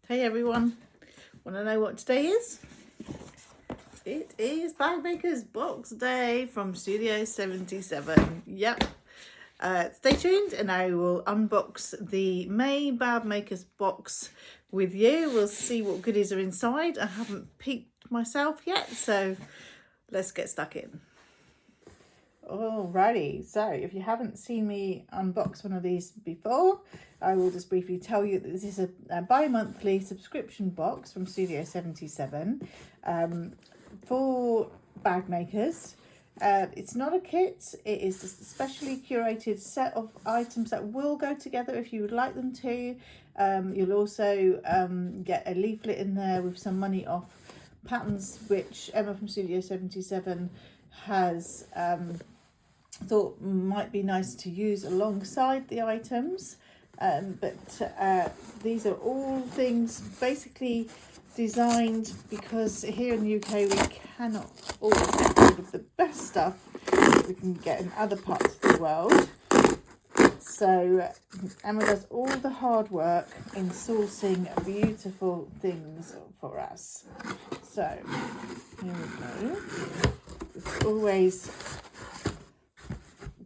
Hey everyone, want to know what today is? It is Bagmakers Box Day from Studio 77. Yep. Stay tuned and I will unbox the May Bagmakers box with you. We'll see what goodies are inside. I haven't peeked myself yet, so let's get stuck in. Alrighty, so if you haven't seen me unbox one of these before, I will just briefly tell you that this is a bi-monthly subscription box from Studio 77 for bag makers. It's not a kit, it is just a specially curated set of items that will go together if you would like them to. You'll also get a leaflet in there with some money off patterns which Emma from Studio 77 has thought might be nice to use alongside the items, but these are all things basically designed because here in the UK we cannot always get hold of the best stuff we can get in other parts of the world. So Emma does all the hard work in sourcing beautiful things for us. So here we go. It's always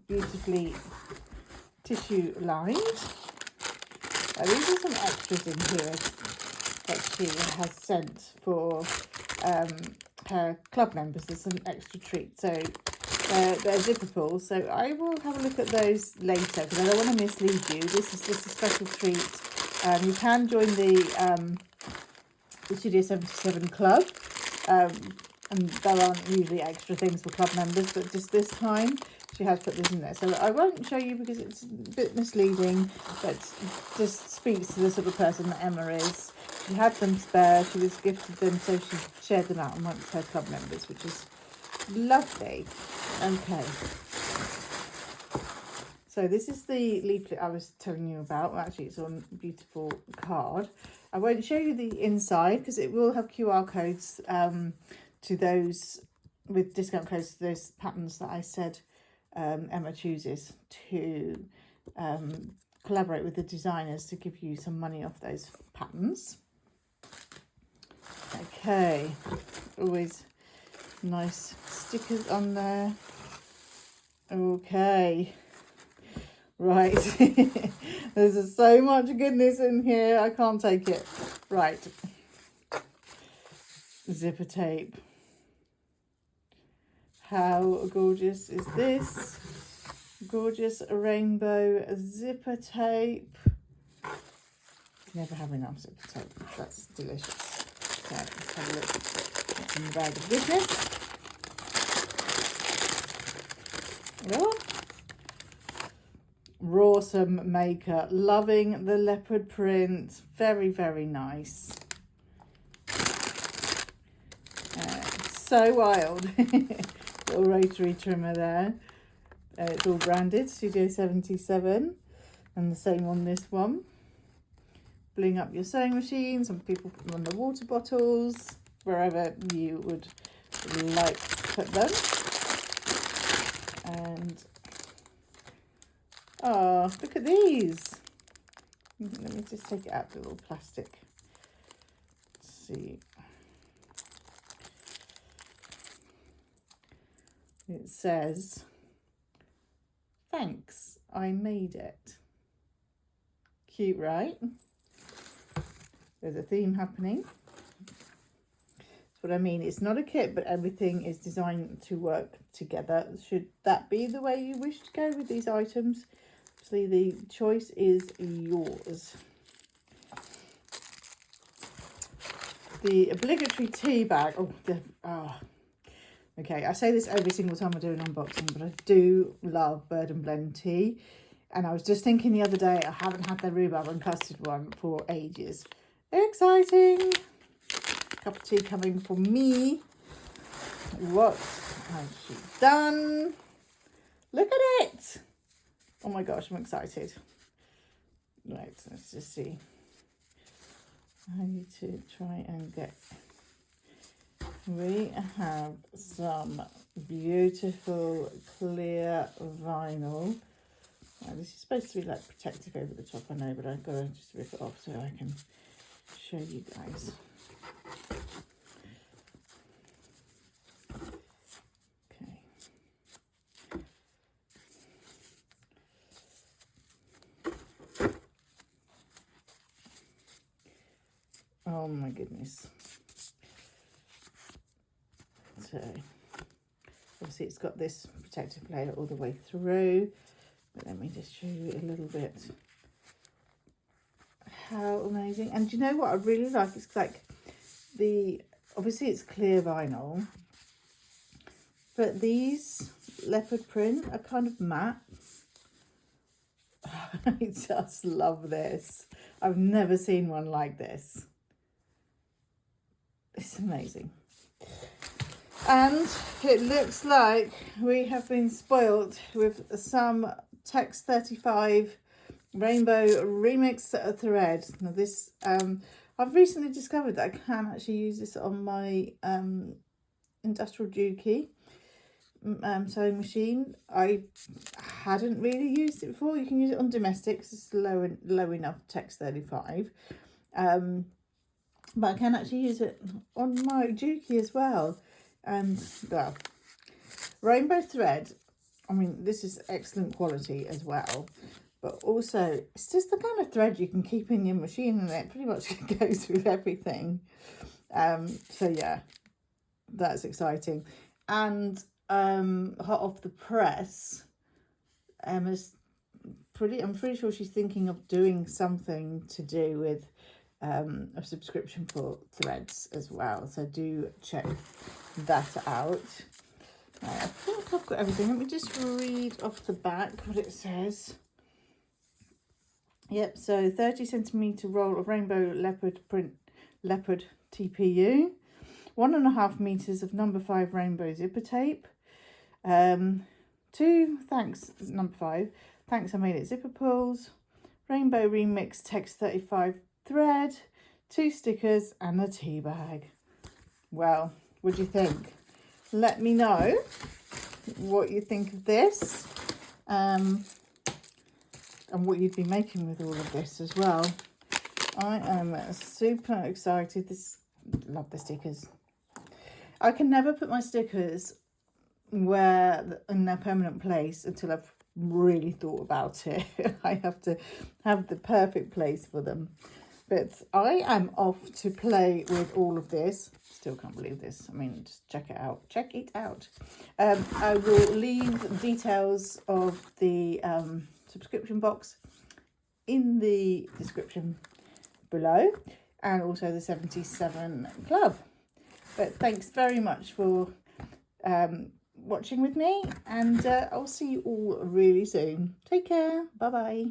beautifully tissue lined. These are some extras in here that she has sent for her club members. There's some extra treats, so they're zippable, so I will have a look at those later because I don't want to mislead you. This is just a special treat. You can join the Studio 77 club, and there aren't usually extra things for club members, but just this time she has put this in there. So I won't show you because it's a bit misleading, but just speaks to the sort of person that Emma is. She had them spare, she was gifted them, so she shared them out amongst her club members, which is lovely. Okay. So this is the leaflet I was telling you about. Well, actually, it's on a beautiful card. I won't show you the inside because it will have QR codes to those, with discount codes to those patterns that I said Emma chooses to collaborate with the designers to give you some money off those patterns. Okay, always nice stickers on there. Okay, right. There's so much goodness in here, I can't take it. Right, zipper tape. How gorgeous is this? Gorgeous rainbow zipper tape. Never have enough zipper tape. That's delicious. Okay, let's have a look what's in the bag of goodness. Oh. Rawsome maker. Loving the leopard print. Very, very nice. So wild. Little rotary trimmer there. It's all branded Studio 77 and the same on this one. Bling up your sewing machine. Some people put them on the water bottles, wherever you would like to put them. And oh, look at these. Let me just take it out of the little plastic. Let's see. It says, "Thanks, I made it." Cute, right? There's a theme happening. That's what I mean. It's not a kit, but everything is designed to work together. Should that be the way you wish to go with these items? Obviously, the choice is yours. The obligatory tea bag. Okay, I say this every single time I do an unboxing, but I do love Bird and Blend tea. And I was just thinking the other day, I haven't had the rhubarb and custard one for ages. Exciting! Cup of tea coming for me. What has she done? Look at it! Oh my gosh, I'm excited. Right, let's just see. I need to try and get... We have some beautiful clear vinyl. This is supposed to be like protective over the top, I know, but I've got to just rip it off so I can show you guys. Okay. Oh my goodness. So obviously it's got this protective layer all the way through, but let me just show you a little bit how amazing. And do you know what I really like? It's like obviously it's clear vinyl, but these leopard print are kind of matte. I just love this. I've never seen one like this. It's amazing. And it looks like we have been spoilt with some Text 35 Rainbow Remix thread. Now this, I've recently discovered that I can actually use this on my industrial Juki sewing machine. I hadn't really used it before. You can use it on domestic because it's low enough Text 35. But I can actually use it on my Juki as well. And well, rainbow thread, I mean, this is excellent quality as well, but also it's just the kind of thread you can keep in your machine, and it pretty much goes with everything. So yeah, that's exciting. And hot off the press, Emma's I'm pretty sure she's thinking of doing something to do with a subscription for threads as well, so do check that out. I think I've got everything. Let me just read off the back what it says. Yep, so 30cm roll of rainbow leopard TPU, 1.5 meters of number 5 rainbow zipper tape, 2 thanks number 5 thanks I made it zipper pulls, rainbow remix Text 35 thread, 2 stickers and a tea bag. Well, what do you think? Let me know what you think of this, and what you'd be making with all of this as well. I am super excited. Love the stickers. I can never put my stickers in their permanent place until I've really thought about it. I have to have the perfect place for them. But I am off to play with all of this. Still can't believe this. I mean, just check it out. Check it out. I will leave details of the subscription box in the description below, and also the 77 Club. But thanks very much for watching with me, and I'll see you all really soon. Take care. Bye bye.